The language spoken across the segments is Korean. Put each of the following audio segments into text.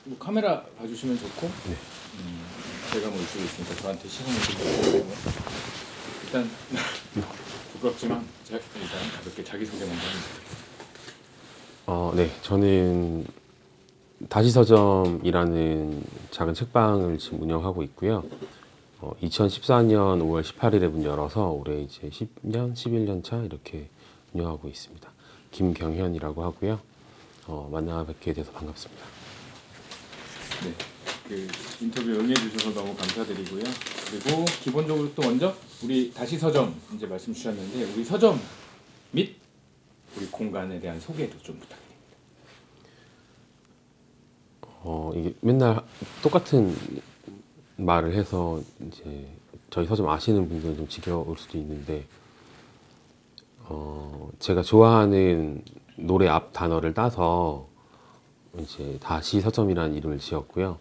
뭐 카메라 봐주시면 좋고 네. 제가 뭐 이쪽에 있으니까 저한테 시선을 좀 일단 부끄럽지만 제가 일단 가볍게 자기소개 먼저 합니다. 네. 저는 다시 서점이라는 작은 책방을 지금 운영하고 있고요. 2014년 5월 18일에 문 열어서 올해 이제 10년, 11년 차 이렇게 운영하고 있습니다. 김경현이라고 하고요. 만나 뵙게 돼서 반갑습니다. 네, 그 인터뷰 응해주셔서 너무 감사드리고요. 그리고 기본적으로 또 먼저 우리 다시 서점 이제 말씀 주셨는데 우리 서점 및 우리 공간에 대한 소개도 좀 부탁드립니다. 이게 맨날 똑같은 말을 해서 이제 저희 서점 아시는 분들은 좀 지겨울 수도 있는데, 제가 좋아하는 노래 앞 단어를 따서 이제 다시 서점이라는 이름을 지었고요.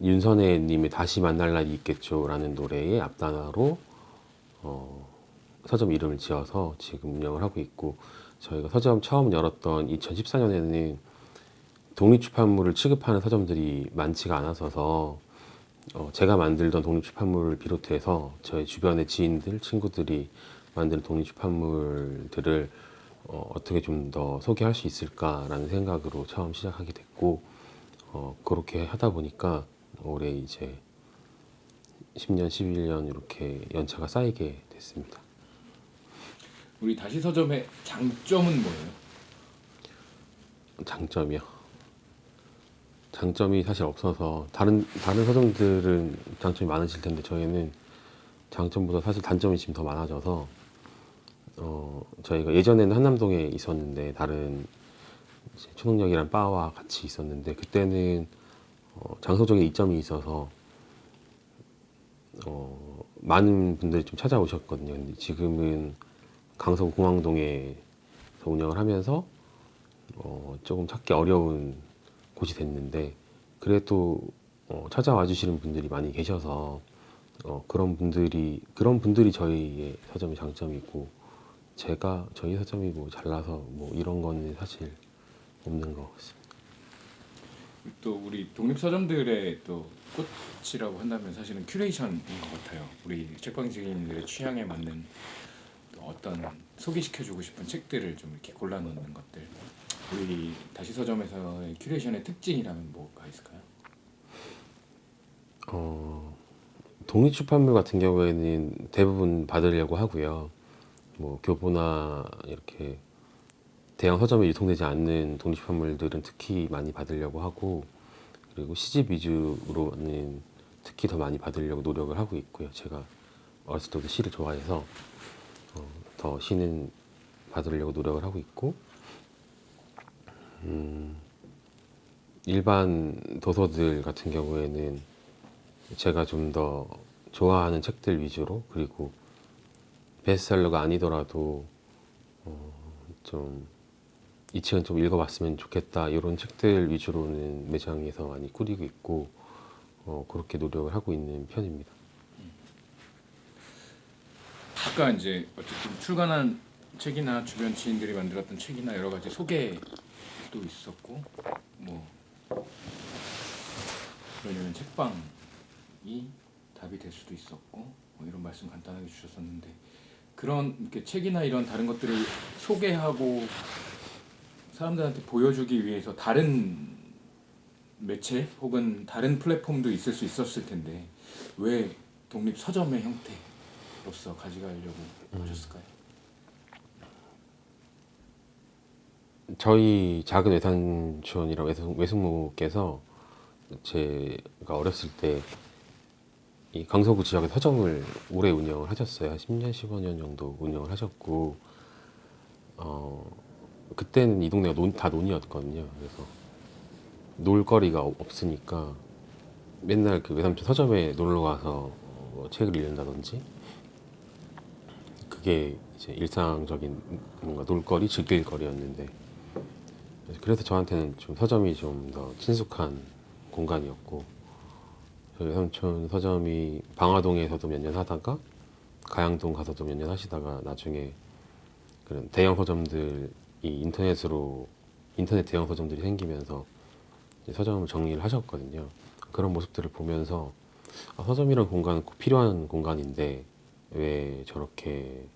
윤선혜님의 다시 만날 날이 있겠죠라는 노래의 앞 단어로 서점 이름을 지어서 지금 운영을 하고 있고, 저희가 서점 처음 열었던 2014년에는 독립출판물을 취급하는 서점들이 많지가 않아서 제가 만들던 독립출판물을 비롯해서 저희 주변의 지인들, 친구들이 만든 독립출판물들을 어떻게 좀 더 소개할 수 있을까라는 생각으로 처음 시작하게 됐고, 그렇게 하다 보니까 올해 이제 10년, 11년 이렇게 연차가 쌓이게 됐습니다. 우리 다시 서점의 장점은 뭐예요? 장점이요. 장점이 사실 없어서 다른 서점들은 장점이 많으실 텐데 저희는 장점보다 사실 단점이 지금 더 많아져서 저희가 예전에는 한남동에 있었는데 다른 이제 초능력이란 바와 같이 있었는데 그때는 장소적인 이점이 있어서 많은 분들이 좀 찾아오셨거든요. 근데 지금은 강서 공항동에서 운영을 하면서 조금 찾기 어려운 곳이 됐는데 그래도 찾아와 주시는 분들이 많이 계셔서 그런 분들이 저희의 서점의 장점이고, 저희 서점이 뭐 잘나서 뭐 이런 거는 사실 없는 것 같습니다. 또 우리 독립 서점들의 또 꽃이라고 한다면 사실은 큐레이션인 것 같아요. 우리 책방지인들의 취향에 맞는 또 어떤 소개시켜주고 싶은 책들을 좀 이렇게 골라놓는 것들. 우리 다시 서점에서의 큐레이션의 특징이라면 뭐가 있을까요? 독립출판물 같은 경우에는 대부분 받으려고 하고요. 뭐 교보나 이렇게 대형 서점에 유통되지 않는 독립출판물들은 특히 많이 받으려고 하고, 그리고 시집 위주로는 특히 더 많이 받으려고 노력을 하고 있고요. 제가 어렸을 때부터 시를 좋아해서 더 시는 받으려고 노력을 하고 있고, 일반 도서들 같은 경우에는 제가 좀 더 좋아하는 책들 위주로, 그리고 베스트셀러가 아니더라도 좀 이 책은 좀 읽어봤으면 좋겠다 이런 책들 위주로는 매장에서 많이 꾸리고 있고, 그렇게 노력을 하고 있는 편입니다. 아까 이제 어쨌든 출간한 책이나 주변 지인들이 만들었던 책이나 여러 가지 소개도 있었고 뭐 그러려면 책방이 답이 될 수도 있었고 뭐 이런 말씀 간단하게 주셨었는데, 그런 이렇게 책이나 이런 다른 것들을 소개하고 사람들한테 보여주기 위해서 다른 매체 혹은 다른 플랫폼도 있을 수 있었을 텐데 왜 독립 서점의 형태로서 가져가려고 하셨을까요? 저희 작은 외삼촌이랑 외숙모께서 제가 어렸을 때 이 강서구 지역에 서점을 오래 운영을 하셨어요. 한 10년, 15년 정도 운영을 하셨고, 그때는 이 동네가 다 논이었거든요. 그래서 놀거리가 없으니까 맨날 그 외삼촌 서점에 놀러 가서 뭐 책을 읽는다든지, 그게 이제 일상적인 뭔가 놀거리, 즐길거리였는데, 그래서 저한테는 좀 서점이 좀 더 친숙한 공간이었고, 저희 삼촌 서점이 방화동에서도 몇 년 하다가 가양동 가서도 몇 년 하시다가 나중에 그런 대형 서점들이 인터넷 대형 서점들이 생기면서 이제 서점을 정리를 하셨거든요. 그런 모습들을 보면서 서점이란 공간은 꼭 필요한 공간인데 왜 저렇게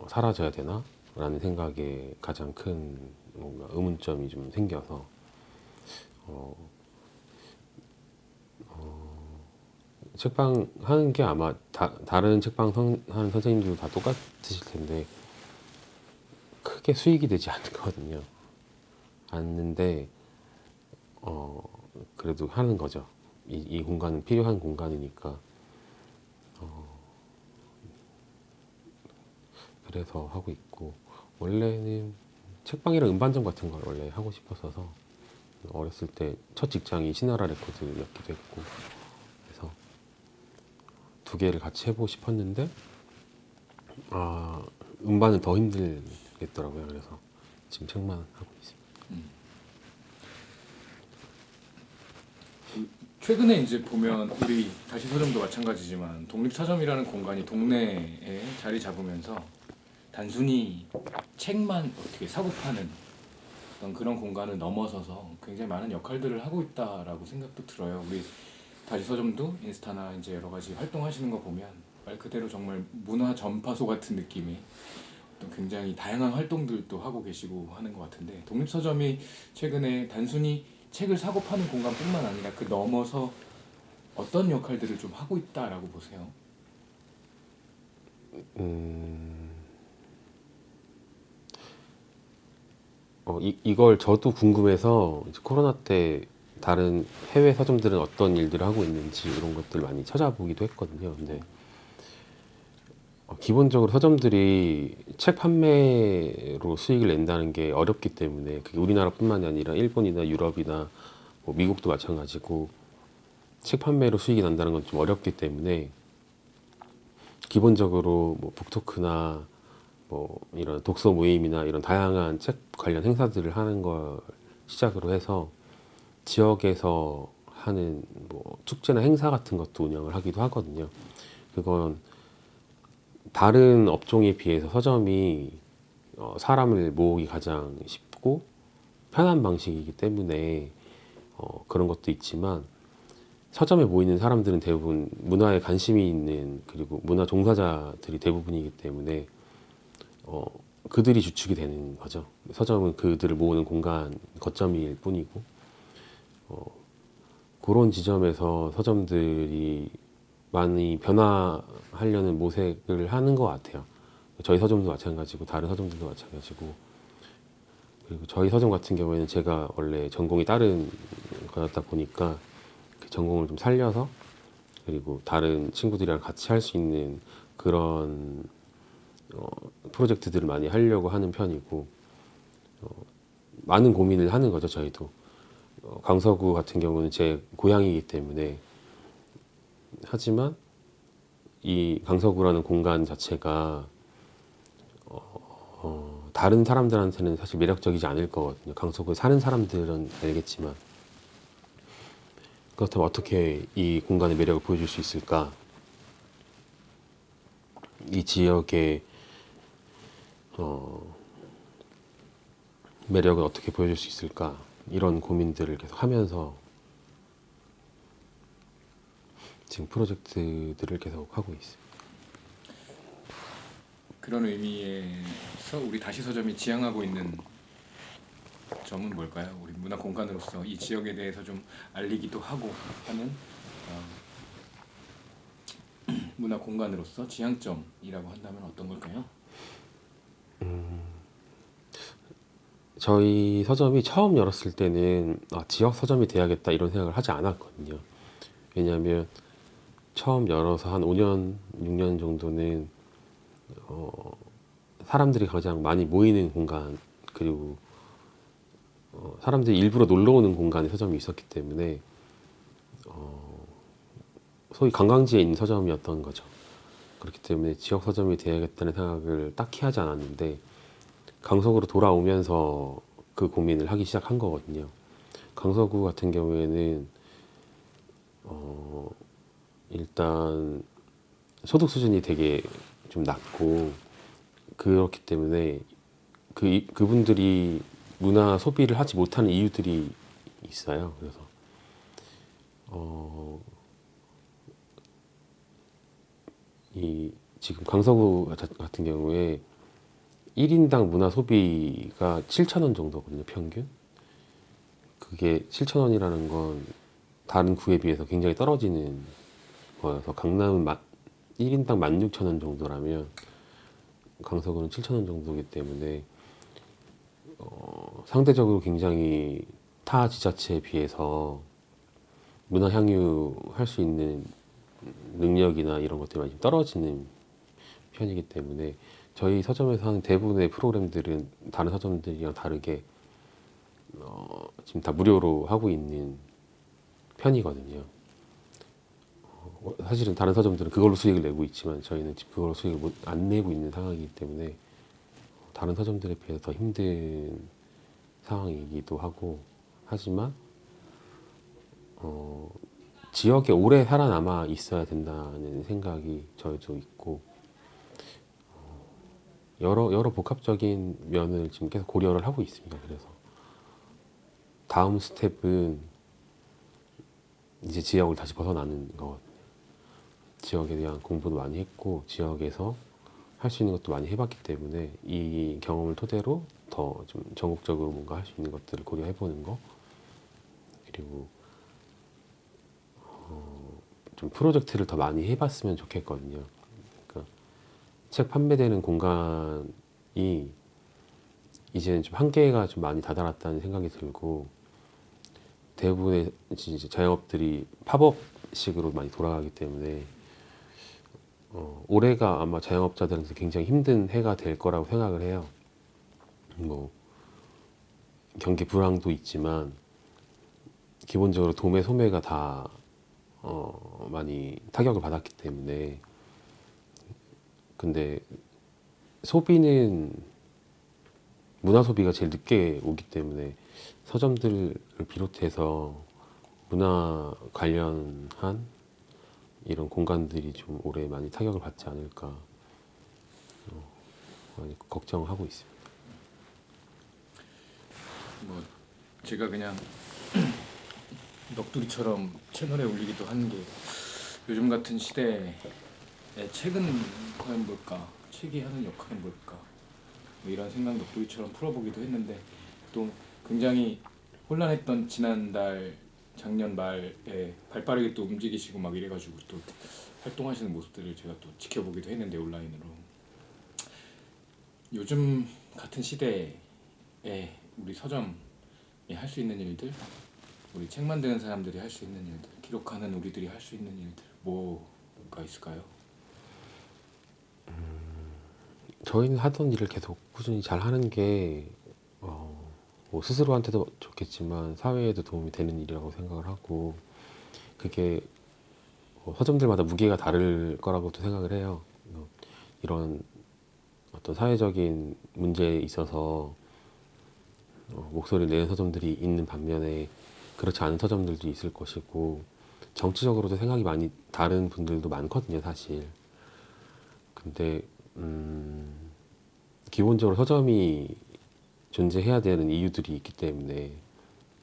사라져야 되나? 라는 생각에 가장 큰 뭔가 의문점이 좀 생겨서 책방 하는 게 아마 다른 책방 하는 선생님들도 다 똑같으실 텐데 크게 수익이 되지 않거든요. 않는데 그래도 하는 거죠. 이 공간은 필요한 공간이니까. 그래서 하고 있고, 원래는 책방이랑 음반점 같은 걸 원래 하고 싶었어서 어렸을 때 첫 직장이 시나라 레코드였기도 했고, 그래서 두 개를 같이 해보고 싶었는데 음반은 더 힘들겠더라고요. 그래서 지금 책만 하고 있습니다. 최근에 이제 보면 우리 다시 서점도 마찬가지지만 독립서점이라는 공간이 동네에 자리 잡으면서 단순히 책만 어떻게 사고 파는 어떤 그런 공간을 넘어서서 굉장히 많은 역할들을 하고 있다라고 생각도 들어요. 우리 다시 서점도 인스타나 이제 여러 가지 활동하시는 거 보면 말 그대로 정말 문화 전파소 같은 느낌의 어떤 굉장히 다양한 활동들도 하고 계시고 하는 것 같은데, 독립서점이 최근에 단순히 책을 사고 파는 공간뿐만 아니라 그 넘어서 어떤 역할들을 좀 하고 있다라고 보세요? 이걸 저도 궁금해서 이제 코로나 때 다른 해외 서점들은 어떤 일들을 하고 있는지 이런 것들 많이 찾아보기도 했거든요. 근데 기본적으로 서점들이 책 판매로 수익을 낸다는 게 어렵기 때문에, 그게 우리나라뿐만이 아니라 일본이나 유럽이나 뭐 미국도 마찬가지고 책 판매로 수익이 난다는 건 좀 어렵기 때문에 기본적으로 뭐 북토크나 뭐 이런 독서 모임이나 이런 다양한 책 관련 행사들을 하는 걸 시작으로 해서 지역에서 하는 뭐 축제나 행사 같은 것도 운영을 하기도 하거든요. 그건 다른 업종에 비해서 서점이 사람을 모으기 가장 쉽고 편한 방식이기 때문에 그런 것도 있지만, 서점에 모이는 사람들은 대부분 문화에 관심이 있는, 그리고 문화 종사자들이 대부분이기 때문에 그들이 주축이 되는 거죠. 서점은 그들을 모으는 공간, 거점일 뿐이고, 그런 지점에서 서점들이 많이 변화하려는 모색을 하는 것 같아요. 저희 서점도 마찬가지고 다른 서점들도 마찬가지고. 그리고 저희 서점 같은 경우에는 제가 원래 전공이 다른 거였다 보니까 그 전공을 좀 살려서, 그리고 다른 친구들이랑 같이 할 수 있는 그런 프로젝트들을 많이 하려고 하는 편이고, 많은 고민을 하는 거죠. 저희도 강서구 같은 경우는 제 고향이기 때문에. 하지만 이 강서구라는 공간 자체가 다른 사람들한테는 사실 매력적이지 않을 거거든요. 강서구에 사는 사람들은 알겠지만, 그렇다면 어떻게 이 공간의 매력을 보여줄 수 있을까? 이 지역의 매력을 어떻게 보여줄 수 있을까? 이런 고민들을 계속 하면서 지금 프로젝트들을 계속 하고 있습니다. 그런 의미에서 우리 다시 서점이 지향하고 있는 점은 뭘까요? 우리 문화 공간으로서 이 지역에 대해서 좀 알리기도 하고 하는 문화 공간으로서 지향점이라고 한다면 어떤 걸까요? 저희 서점이 처음 열었을 때는 지역 서점이 돼야겠다 이런 생각을 하지 않았거든요. 왜냐하면 처음 열어서 한 5년, 6년 정도는 사람들이 가장 많이 모이는 공간, 그리고 사람들이 일부러 놀러 오는 공간에 서점이 있었기 때문에 소위 관광지에 있는 서점이었던 거죠. 그렇기 때문에 지역 서점이 돼야겠다는 생각을 딱히 하지 않았는데, 강서구로 돌아오면서 그 고민을 하기 시작한 거거든요. 강서구 같은 경우에는 일단 소득 수준이 되게 좀 낮고, 그렇기 때문에 그분들이 문화 소비를 하지 못하는 이유들이 있어요. 그래서 이 지금 강서구 같은 경우에 1인당 문화 소비가 7,000원 정도거든요, 평균. 그게 7,000원이라는 건 다른 구에 비해서 굉장히 떨어지는 거여서 강남은 1인당 16,000원 정도라면 강서구는 7,000원 정도이기 때문에 상대적으로 굉장히 타 지자체에 비해서 문화 향유할 수 있는 능력이나 이런 것들이 많이 떨어지는 편이기 때문에 저희 서점에서 하는 대부분의 프로그램들은 다른 서점들이랑 다르게 지금 다 무료로 하고 있는 편이거든요. 사실은 다른 서점들은 그걸로 수익을 내고 있지만 저희는 지금 그걸로 수익을 안 내고 있는 상황이기 때문에 다른 서점들에 비해서 더 힘든 상황이기도 하고 하지만 지역에 오래 살아남아 있어야 된다는 생각이 저희도 있고 여러 복합적인 면을 지금 계속 고려를 하고 있습니다. 그래서 다음 스텝은 이제 지역을 다시 벗어나는 거거든요. 지역에 대한 공부도 많이 했고 지역에서 할 수 있는 것도 많이 해봤기 때문에 이 경험을 토대로 더 좀 전국적으로 뭔가 할 수 있는 것들을 고려해보는 거 그리고 좀 프로젝트를 더 많이 해봤으면 좋겠거든요. 그러니까 책 판매되는 공간이 이제는 좀 한계가 좀 많이 다다랐다는 생각이 들고 대부분의 이제 자영업들이 팝업식으로 많이 돌아가기 때문에 올해가 아마 자영업자들한테 굉장히 힘든 해가 될 거라고 생각을 해요. 뭐 경기 불황도 있지만 기본적으로 도매 소매가 다 많이 타격을 받았기 때문에 근데 소비는 문화 소비가 제일 늦게 오기 때문에 서점들을 비롯해서 문화 관련한 이런 공간들이 좀 올해 많이 타격을 받지 않을까 많이 걱정하고 있습니다. 뭐 제가 그냥 넋두리처럼 채널에 올리기도 하는 게 요즘 같은 시대에 책은 과연 뭘까? 책이 하는 역할은 뭘까? 뭐 이런 생각 넋두리처럼 풀어보기도 했는데 또 굉장히 혼란했던 지난달 작년 말에 발빠르게 또 움직이시고 막 이래가지고 또 활동하시는 모습들을 제가 또 지켜보기도 했는데 온라인으로 요즘 같은 시대에 우리 서점이 할 수 있는 일들 우리 책 만드는 사람들이 할 수 있는 일들 기록하는 우리들이 할 수 있는 일들 뭐가 있을까요? 저희는 하던 일을 계속 꾸준히 잘 하는 게 뭐 스스로한테도 좋겠지만 사회에도 도움이 되는 일이라고 생각을 하고 그게 서점들마다 무게가 다를 거라고도 생각을 해요. 이런 어떤 사회적인 문제에 있어서 목소리를 내는 서점들이 있는 반면에 그렇지 않은 서점들도 있을 것이고 정치적으로도 생각이 많이 다른 분들도 많거든요, 사실. 근데 기본적으로 서점이 존재해야 되는 이유들이 있기 때문에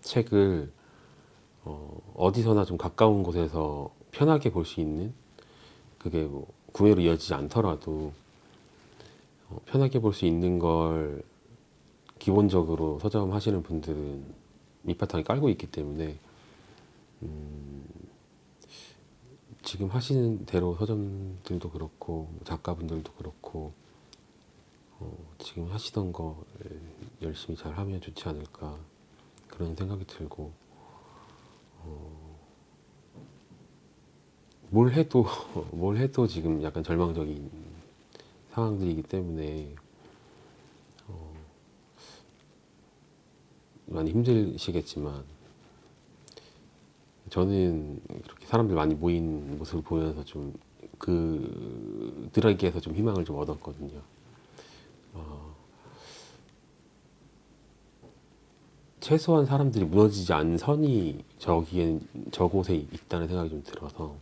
책을 어디서나 좀 가까운 곳에서 편하게 볼 수 있는 그게 뭐 구매로 이어지지 않더라도 편하게 볼 수 있는 걸 기본적으로 서점 하시는 분들은 밑바탕에 깔고 있기 때문에 지금 하시는 대로 서점들도 그렇고 작가분들도 그렇고 지금 하시던 거 열심히 잘 하면 좋지 않을까 그런 생각이 들고 뭘 해도 뭘 해도 지금 약간 절망적인 상황들이기 때문에 많이 힘드시겠지만 저는 그렇게 사람들 많이 모인 모습을 보면서 좀 그들에게서 좀 희망을 좀 얻었거든요. 최소한 사람들이 무너지지 않는 선이 저곳에 있다는 생각이 좀 들어서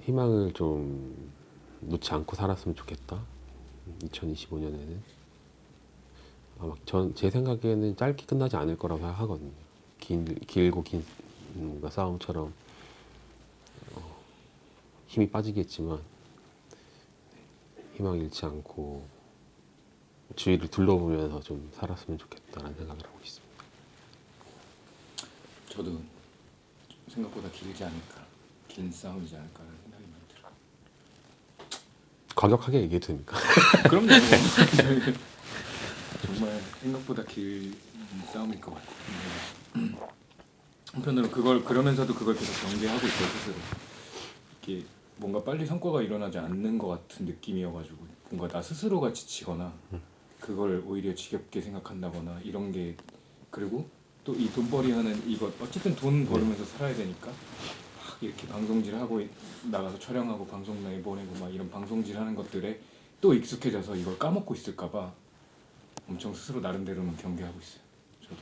희망을 좀 놓지 않고 살았으면 좋겠다. 2025년에는 아마 제 생각에는 짧게 끝나지 않을 거라고 생각하거든요. 길고 긴 뭔가 싸움처럼 힘이 빠지겠지만 희망 잃지 않고 주위를 둘러보면서 좀 살았으면 좋겠다라는 생각을 하고 있습니다. 저도 생각보다 길지 않을까, 긴 싸움이지 않을까라는 생각이 많이 들어요. 과격하게 얘기해도 됩니까? 그럼요. 정말 생각보다 긴 싸움일 것 같아요. 한편으로 그러면서도 그걸 계속 경계하고 있어요, 스스로. 이게 뭔가 빨리 성과가 일어나지 않는 것 같은 느낌이어가지고 뭔가 나 스스로가 지치거나 그걸 오히려 지겹게 생각한다거나 이런 게, 그리고 또 이 돈벌이 하는 이거 어쨌든 돈 벌으면서 살아야 되니까 막 이렇게 방송질 하고 나가서 촬영하고 방송 내보내고 막 이런 방송질 하는 것들에 또 익숙해져서 이걸 까먹고 있을까봐 엄청 스스로 나름대로는 경계하고 있어요. 저도.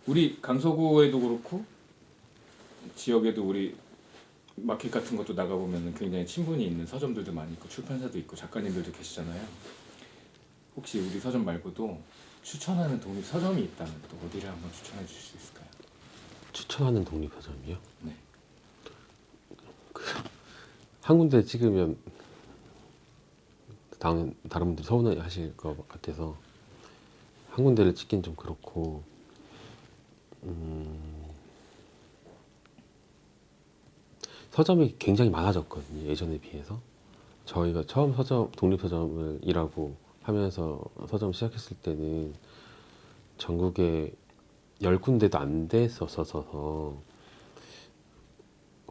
우리 강서구에도 그렇고 지역에도 우리 마켓 같은 것도 나가보면 굉장히 친분이 있는 서점들도 많이 있고 출판사도 있고 작가님들도 계시잖아요. 혹시 우리 서점 말고도 추천하는 독립 서점이 있다면 또 어디를 한번 추천해 주실 수 있을까요? 추천하는 독립서점이요? 네. 한 군데 찍으면 다른 분들이 서운해 하실 것 같아서 한 군데를 찍긴 좀 그렇고, 서점이 굉장히 많아졌거든요, 예전에 비해서. 저희가 처음 독립서점을 일하고 하면서 서점 시작했을 때는 전국에 10군데도 안 됐었어서,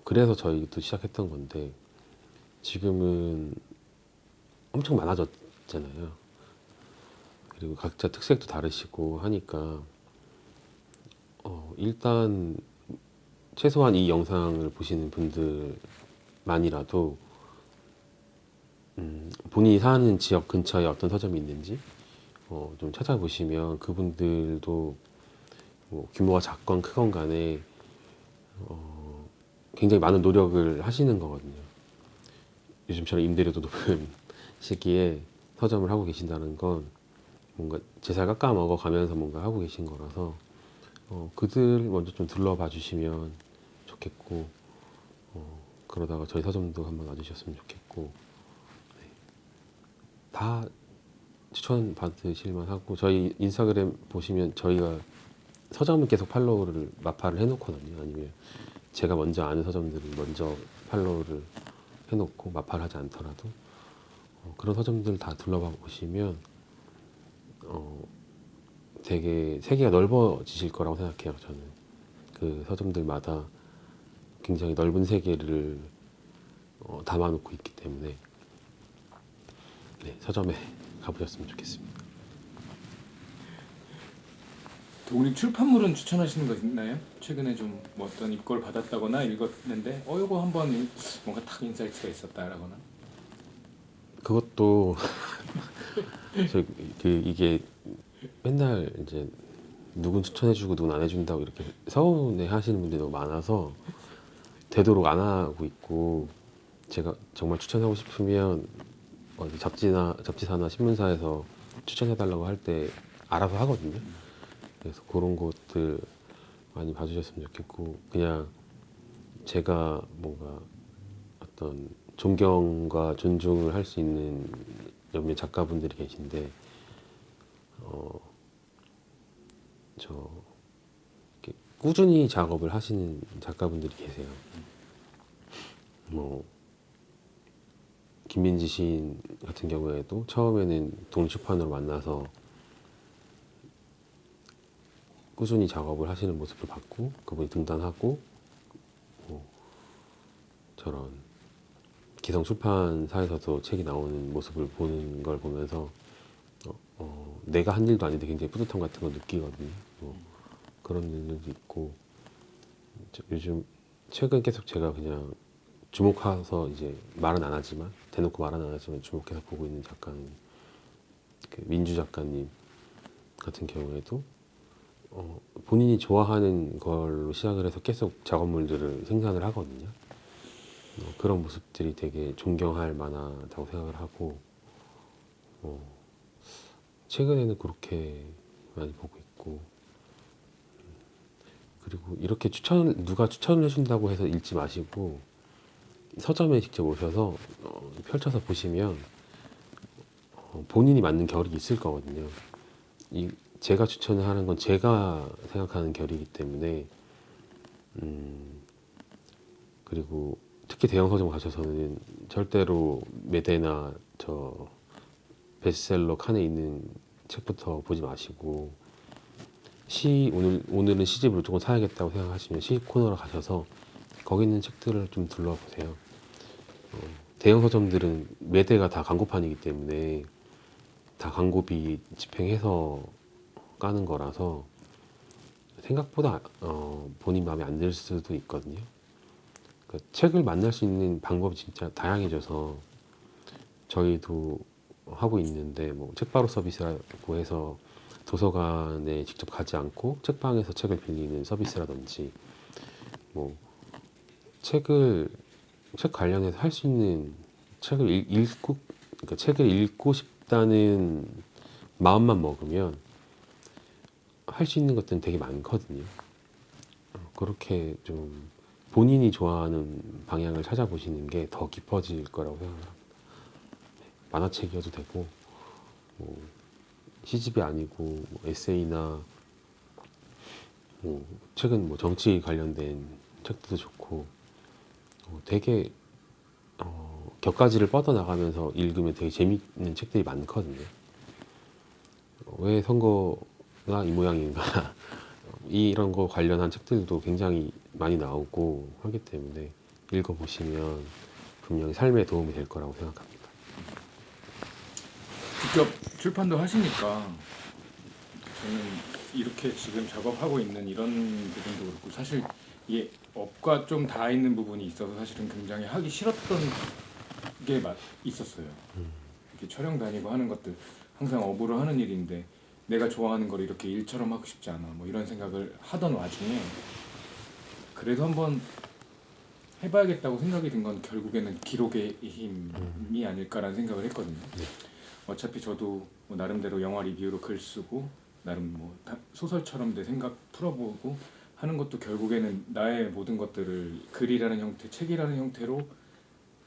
그래서 저희도 시작했던 건데 지금은 엄청 많아졌잖아요. 그리고 각자 특색도 다르시고 하니까 일단 최소한 이 영상을 보시는 분들만이라도 본인이 사는 지역 근처에 어떤 서점이 있는지 좀 찾아보시면, 그분들도 뭐 규모가 작건 크건 간에 굉장히 많은 노력을 하시는 거거든요. 요즘처럼 임대료도 높은 시기에 서점을 하고 계신다는 건 뭔가 제 살 깎아 먹어가면서 뭔가 하고 계신 거라서 그들 먼저 좀 둘러봐 주시면 좋겠고, 그러다가 저희 서점도 한번 와주셨으면 좋겠고, 네. 다 추천 받으실만 하고, 저희 인스타그램 보시면 저희가 서점은 계속 팔로우를 마파를 해놓거든요. 아니면 제가 먼저 아는 서점들을 먼저 팔로우를 해놓고 마파를 하지 않더라도 그런 서점들 다 둘러봐 보시면 되게 세계가 넓어지실 거라고 생각해요. 저는 그 서점들마다 굉장히 넓은 세계를 담아놓고 있기 때문에, 네, 서점에 가보셨으면 좋겠습니다. 독립 출판물은 추천하시는 거 있나요? 최근에 좀 뭐 어떤 입고를 받았다거나 읽었는데 이거 한번 뭔가 탁 인사이트가 있었다라거나. 그것도 이게 맨날 이제 누군 추천해주고 누군 안 해준다고 이렇게 서운해 하시는 분들이 너무 많아서 되도록 안 하고 있고, 제가 정말 추천하고 싶으면 어디 잡지사나 신문사에서 추천해달라고 할 때 알아서 하거든요. 그래서 그런 것들 많이 봐주셨으면 좋겠고, 그냥 제가 뭔가 어떤 존경과 존중을 할 수 있는 몇몇 작가분들이 계신데 저 이렇게 꾸준히 작업을 하시는 작가분들이 계세요. 뭐 김민지 시인 같은 경우에도 처음에는 독립출판으로 만나서 꾸준히 작업을 하시는 모습을 봤고, 그분이 등단하고 저런 기성 출판사에서도 책이 나오는 모습을 보는 걸 보면서 내가 한 일도 아닌데 굉장히 뿌듯함 같은 거 느끼거든요. 그런 일들도 있고, 요즘 최근 계속 제가 그냥 주목해서, 이제 말은 안 하지만, 대놓고 말은 안 하지만 주목해서 보고 있는 작가는 그 민주 작가님 같은 경우에도 본인이 좋아하는 걸로 시작을 해서 계속 작업물들을 생산을 하거든요. 그런 모습들이 되게 존경할 만하다고 생각을 하고 최근에는 그렇게 많이 보고 있고 그리고 이렇게 누가 추천을 해준다고 해서 읽지 마시고 서점에 직접 오셔서 펼쳐서 보시면 본인이 맞는 결이 있을 거거든요. 제가 추천을 하는 건 제가 생각하는 결이기 때문에 그리고 특히 대형 서점 가셔서는 절대로 매대나 저 베스트셀러 칸에 있는 책부터 보지 마시고 오늘은 시집을 조금 사야겠다고 생각하시면 시 코너로 가셔서 거기 있는 책들을 좀 둘러보세요. 대형 서점들은 매대가 다 광고판이기 때문에 다 광고비 집행해서 까는 거라서 생각보다 본인 마음에 안 들 수도 있거든요. 그러니까 책을 만날 수 있는 방법이 진짜 다양해져서 저희도 하고 있는데 뭐 책바로 서비스라고 해서 도서관에 직접 가지 않고 책방에서 책을 빌리는 서비스라든지 뭐 책 관련해서 할 수 있는 그러니까 책을 읽고 싶다는 마음만 먹으면 할 수 있는 것들은 되게 많거든요. 그렇게 좀 본인이 좋아하는 방향을 찾아보시는 게 더 깊어질 거라고 생각합니다. 만화책이어도 되고 뭐 시집이 아니고 뭐 에세이나 뭐 최근 뭐 정치 관련된 책들도 좋고 되게 격가지를 뻗어나가면서 읽으면 되게 재밌는 책들이 많거든요. 왜 선거가 이 모양인가 이런 거 관련한 책들도 굉장히 많이 나오고 하기 때문에 읽어보시면 분명히 삶에 도움이 될 거라고 생각합니다. 직접 출판도 하시니까 저는 이렇게 지금 작업하고 있는 이런 부분도 그렇고 사실 이게 업과 좀 닿아 있는 부분이 있어서 사실은 굉장히 하기 싫었던 게 있었어요. 이렇게 촬영 다니고 하는 것들 항상 업으로 하는 일인데 내가 좋아하는 걸 이렇게 일처럼 하고 싶지 않아 뭐 이런 생각을 하던 와중에 그래도 한번 해봐야겠다고 생각이 든 건 결국에는 기록의 힘이 아닐까라는 생각을 했거든요. 어차피 저도 뭐 나름대로 영화 리뷰로 글 쓰고 나름 뭐 소설처럼 내 생각 풀어보고 하는 것도 결국에는 나의 모든 것들을 글이라는 형태, 책이라는 형태로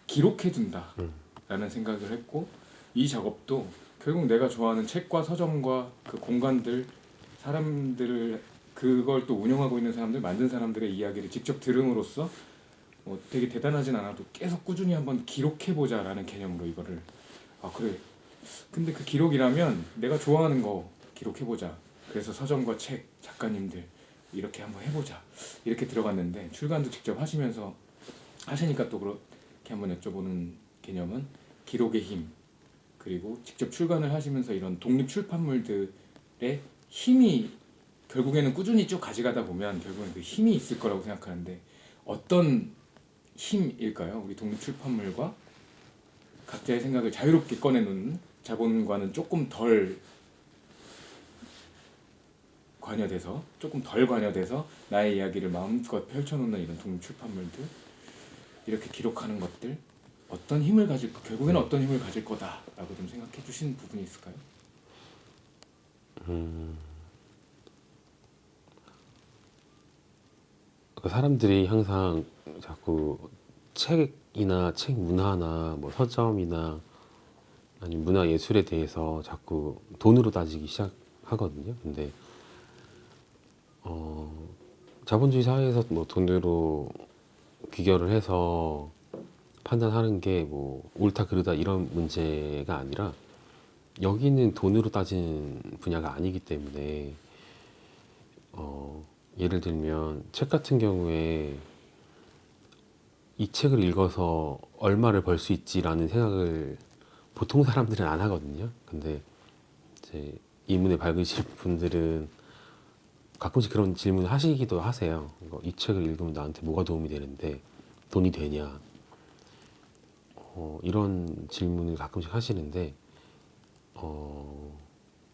기록해둔다라는 생각을 했고 이 작업도 결국 내가 좋아하는 책과 서점과 그 공간들, 사람들을 그걸 또 운영하고 있는 사람들, 만든 사람들의 이야기를 직접 들음으로써 뭐 되게 대단하진 않아도 계속 꾸준히 한번 기록해보자라는 개념으로 이거를 그래. 근데 그 기록이라면 내가 좋아하는 거 기록해보자. 그래서 서점과 책, 작가님들 이렇게 한번 해보자. 이렇게 들어갔는데 출간도 직접 하시면서 하시니까 또 그렇게 한번 여쭤보는 개념은 기록의 힘 그리고 직접 출간을 하시면서 이런 독립 출판물들의 힘이 결국에는 꾸준히 쭉 가져가다 보면 결국엔 그 힘이 있을 거라고 생각하는데 어떤 힘일까요? 우리 독립 출판물과 각자의 생각을 자유롭게 꺼내놓는 자본과는 조금 덜 관여돼서 나의 이야기를 마음껏 펼쳐놓는 이런 독립 출판물들 이렇게 기록하는 것들 어떤 힘을 결국에는 어떤 힘을 가질 거다라고 좀 생각해 주신 부분이 있을까요? 사람들이 항상 자꾸 책이나 책 문화나 뭐 서점이나 아니면 문화 예술에 대해서 자꾸 돈으로 따지기 시작하거든요. 근데 자본주의 사회에서 뭐 돈으로 귀결을 해서 판단하는 게 뭐 옳다 그르다 이런 문제가 아니라 여기는 돈으로 따지는 분야가 아니기 때문에 예를 들면 책 같은 경우에 이 책을 읽어서 얼마를 벌 수 있지라는 생각을 보통 사람들은 안 하거든요. 근데 이제 이문에 밝으실 분들은 가끔씩 그런 질문을 하시기도 하세요. 이 책을 읽으면 나한테 뭐가 도움이 되는데 돈이 되냐? 이런 질문을 가끔씩 하시는데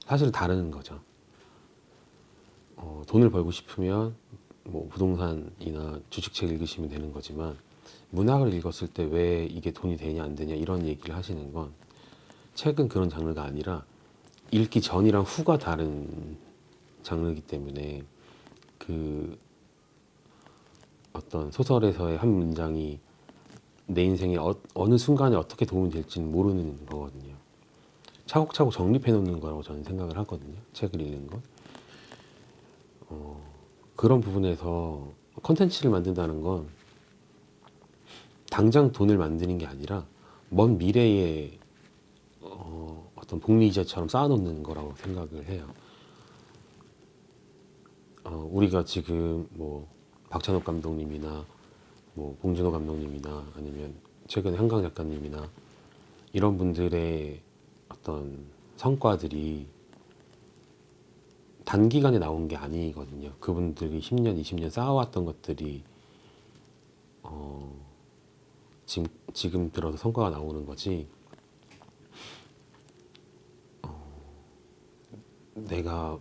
사실 다른 거죠. 돈을 벌고 싶으면 뭐 부동산이나 주식책 읽으시면 되는 거지만 문학을 읽었을 때 왜 이게 돈이 되냐 안 되냐 이런 얘기를 하시는 건 책은 그런 장르가 아니라 읽기 전이랑 후가 다른 장르이기 때문에 그 어떤 소설에서의 한 문장이 내 인생에 어느 순간에 어떻게 도움이 될지는 모르는 거거든요. 차곡차곡 정립해 놓는 거라고 저는 생각을 하거든요. 책을 읽는 건. 그런 부분에서 컨텐츠를 만든다는 건 당장 돈을 만드는 게 아니라 먼 미래에 어떤 복리이자처럼 쌓아놓는 거라고 생각을 해요. 우리가 지금 뭐 박찬욱 감독님이나 뭐 봉준호 감독님이나 아니면 최근에 한강 작가님이나 이런 분들의 어떤 성과들이 단기간에 나온 게 아니거든요. 그분들이 10년, 20년 쌓아왔던 것들이 지금 들어서 성과가 나오는 거지. 내가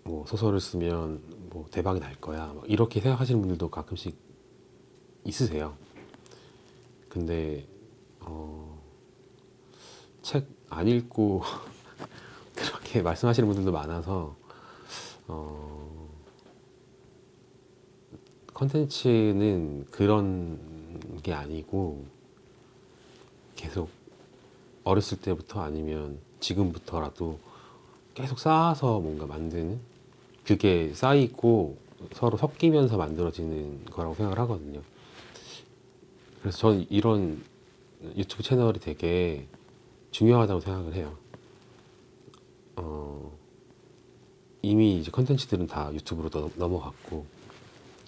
뭐 소설을 쓰면 뭐 대박이 날 거야. 막 이렇게 생각하시는 분들도 가끔씩 있으세요. 근데 책 안 읽고 그렇게 말씀하시는 분들도 많아서 컨텐츠는 그런 게 아니고 계속 어렸을 때부터 아니면 지금부터라도 계속 쌓아서 뭔가 만드는 그게 쌓이고 서로 섞이면서 만들어지는 거라고 생각을 하거든요. 그래서 저는 이런 유튜브 채널이 되게 중요하다고 생각을 해요. 이미 이제 컨텐츠들은 다 유튜브로 넘어갔고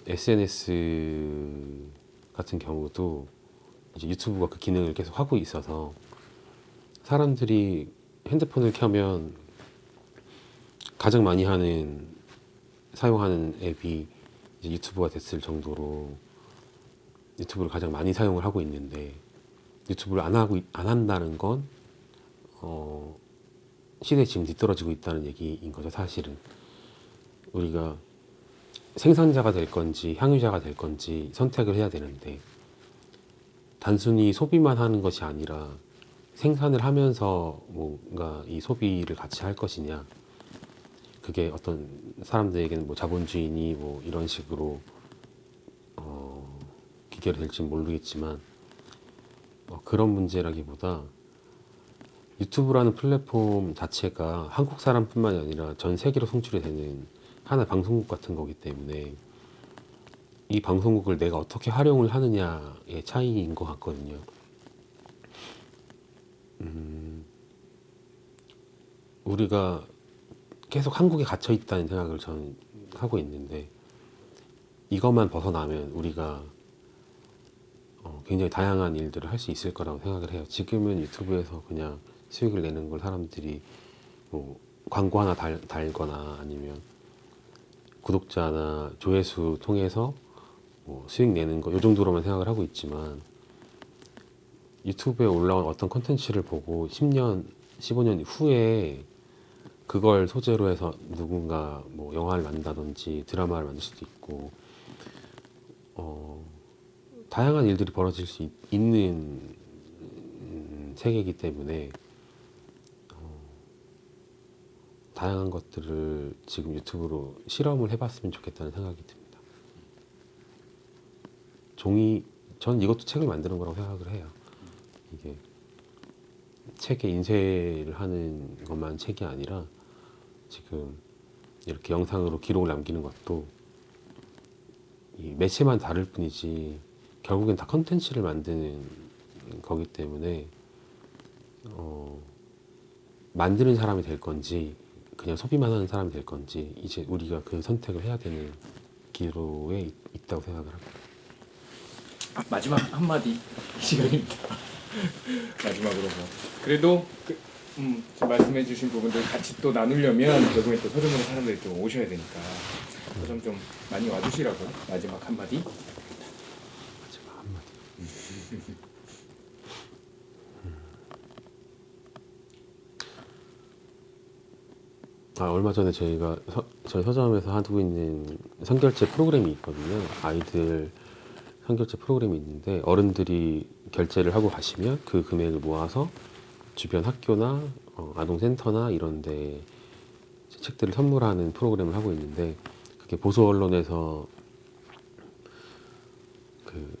SNS 같은 경우도 이제 유튜브가 그 기능을 계속 하고 있어서 사람들이 핸드폰을 켜면 가장 많이 사용하는 앱이 이제 유튜브가 됐을 정도로 유튜브를 가장 많이 사용을 하고 있는데 유튜브를 안 한다는 건 시대에 지금 뒤떨어지고 있다는 얘기인 거죠. 사실은 우리가 생산자가 될 건지 향유자가 될 건지 선택을 해야 되는데 단순히 소비만 하는 것이 아니라 생산을 하면서 뭔가 이 소비를 같이 할 것이냐, 그게 어떤 사람들에게는 뭐 자본주의니 뭐 이런 식으로 기결이 될지는 모르겠지만 그런 문제라기보다 유튜브라는 플랫폼 자체가 한국 사람뿐만이 아니라 전 세계로 송출이 되는 하나의 방송국 같은 거기 때문에 이 방송국을 내가 어떻게 활용을 하느냐의 차이인 것 같거든요. 우리가 계속 한국에 갇혀 있다는 생각을 저는 하고 있는데 이것만 벗어나면 우리가 굉장히 다양한 일들을 할 수 있을 거라고 생각을 해요. 지금은 유튜브에서 그냥 수익을 내는 걸 사람들이 뭐 광고 하나 달거나 아니면 구독자나 조회수 통해서 뭐 수익 내는 거 이 정도로만 생각을 하고 있지만 유튜브에 올라온 어떤 컨텐츠를 보고 10년, 15년 후에 그걸 소재로 해서 누군가 뭐 영화를 만든다든지 드라마를 만들 수도 있고 다양한 일들이 벌어질 수 있는 세계이기 때문에 다양한 것들을 지금 유튜브로 실험을 해봤으면 좋겠다는 생각이 듭니다. 저는 이것도 책을 만드는 거라고 생각을 해요. 이게 책에 인쇄를 하는 것만 책이 아니라 지금 이렇게 영상으로 기록을 남기는 것도 이 매체만 다를 뿐이지 결국엔 다 컨텐츠를 만드는 거기 때문에 만드는 사람이 될 건지 그냥 소비만 하는 사람이 될 건지 이제 우리가 그 선택을 해야 되는 기로에 있다고 생각을 합니다. 마지막 한마디 시간입니다. 마지막으로 그래도 지금 말씀해주신 부분들 같이 또 나누려면 결국에 또 서점으로 사람들이 좀 오셔야 되니까 서점 좀 많이 와주시라고 마지막 한마디. 마지막 한마디. 얼마 전에 저희 서점에서 하고 있는 선결제 프로그램이 있거든요. 아이들 선결제 프로그램이 있는데 어른들이 결제를 하고 가시면 그 금액을 모아서 주변 학교나 아동센터나 이런 데 책들을 선물하는 프로그램을 하고 있는데 그게 보수 언론에서 그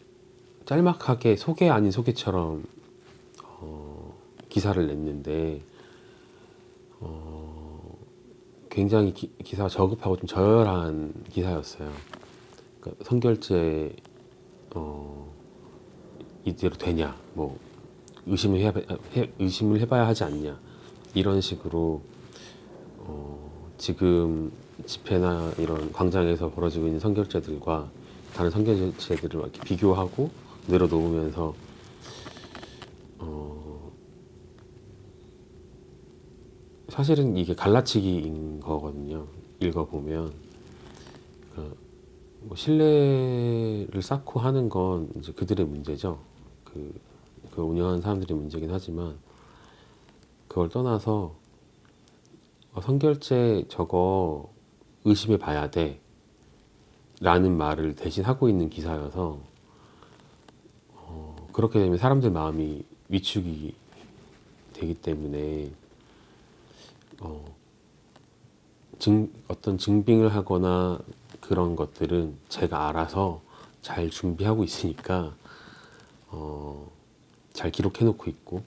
짤막하게 소개 아닌 소개처럼 기사를 냈는데 굉장히 기사가 저급하고 좀 저열한 기사였어요. 그러니까 선결제 이대로 되냐, 뭐 의심을 해봐야 하지 않냐 이런 식으로 지금 집회나 이런 광장에서 벌어지고 있는 선결제들과 다른 선결제들을 이렇게 비교하고 내려놓으면서 사실은 이게 갈라치기인 거거든요. 읽어보면 뭐 신뢰를 쌓고 하는 건 이제 그들의 문제죠. 그 운영하는 사람들의 문제긴 하지만 그걸 떠나서 선결제 저거 의심해 봐야 돼 라는 말을 대신 하고 있는 기사여서 그렇게 되면 사람들 마음이 위축이 되기 때문에 어떤 증빙을 하거나 그런 것들은 제가 알아서 잘 준비하고 있으니까 잘 기록해 놓고 있고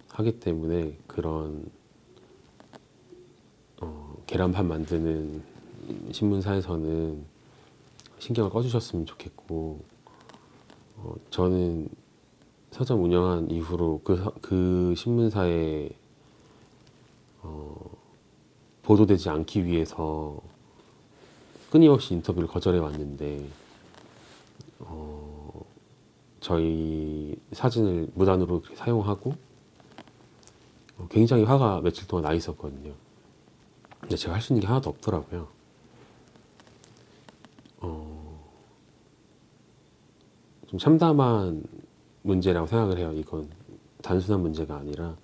하기 때문에 그런 계란판 만드는 신문사에서는 신경을 꺼주셨으면 좋겠고 저는 서점 운영한 이후로 그 신문사에 보도되지 않기 위해서 끊임없이 인터뷰를 거절해 왔는데 저희 사진을 무단으로 사용하고 굉장히 화가 며칠 동안 나 있었거든요. 근데 제가 할 수 있는 게 하나도 없더라고요. 좀 참담한 문제라고 생각을 해요. 이건 단순한 문제가 아니라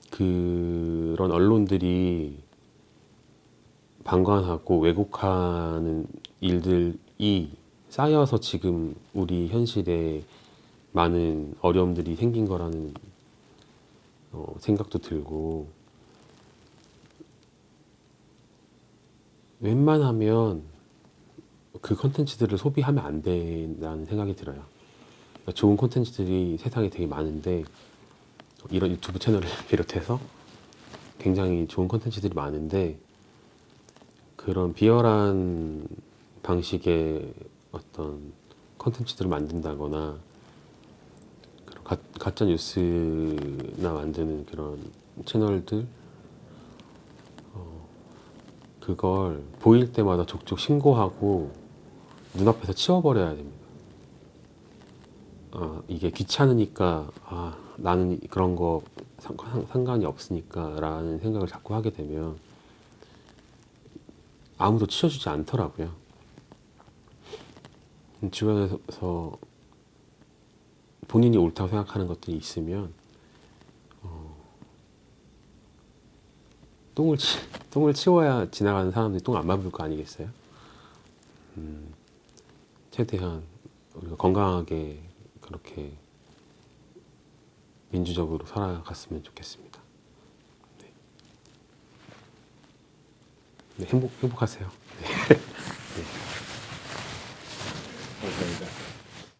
그런 언론들이 방관하고 왜곡하는 일들이 쌓여서 지금 우리 현실에 많은 어려움들이 생긴 거라는 생각도 들고 웬만하면 그 콘텐츠들을 소비하면 안 된다는 생각이 들어요. 그러니까 좋은 콘텐츠들이 세상에 되게 많은데 이런 유튜브 채널을 비롯해서 굉장히 좋은 콘텐츠들이 많은데 그런 비열한 방식의 어떤 콘텐츠들을 만든다거나 가짜 뉴스나 만드는 그런 채널들 그걸 보일 때마다 족족 신고하고 눈앞에서 치워버려야 됩니다. 이게 귀찮으니까 나는 그런 거 상관이 없으니까 라는 생각을 자꾸 하게 되면 아무도 치워주지 않더라고요. 주변에서 본인이 옳다고 생각하는 것들이 있으면 똥을 치워야 지나가는 사람들이 똥 안 밟을 거 아니겠어요? 최대한 우리가 건강하게 그렇게 민주적으로 살아갔으면 좋겠습니다. 네, 행복하세요. 네. 감사합니다.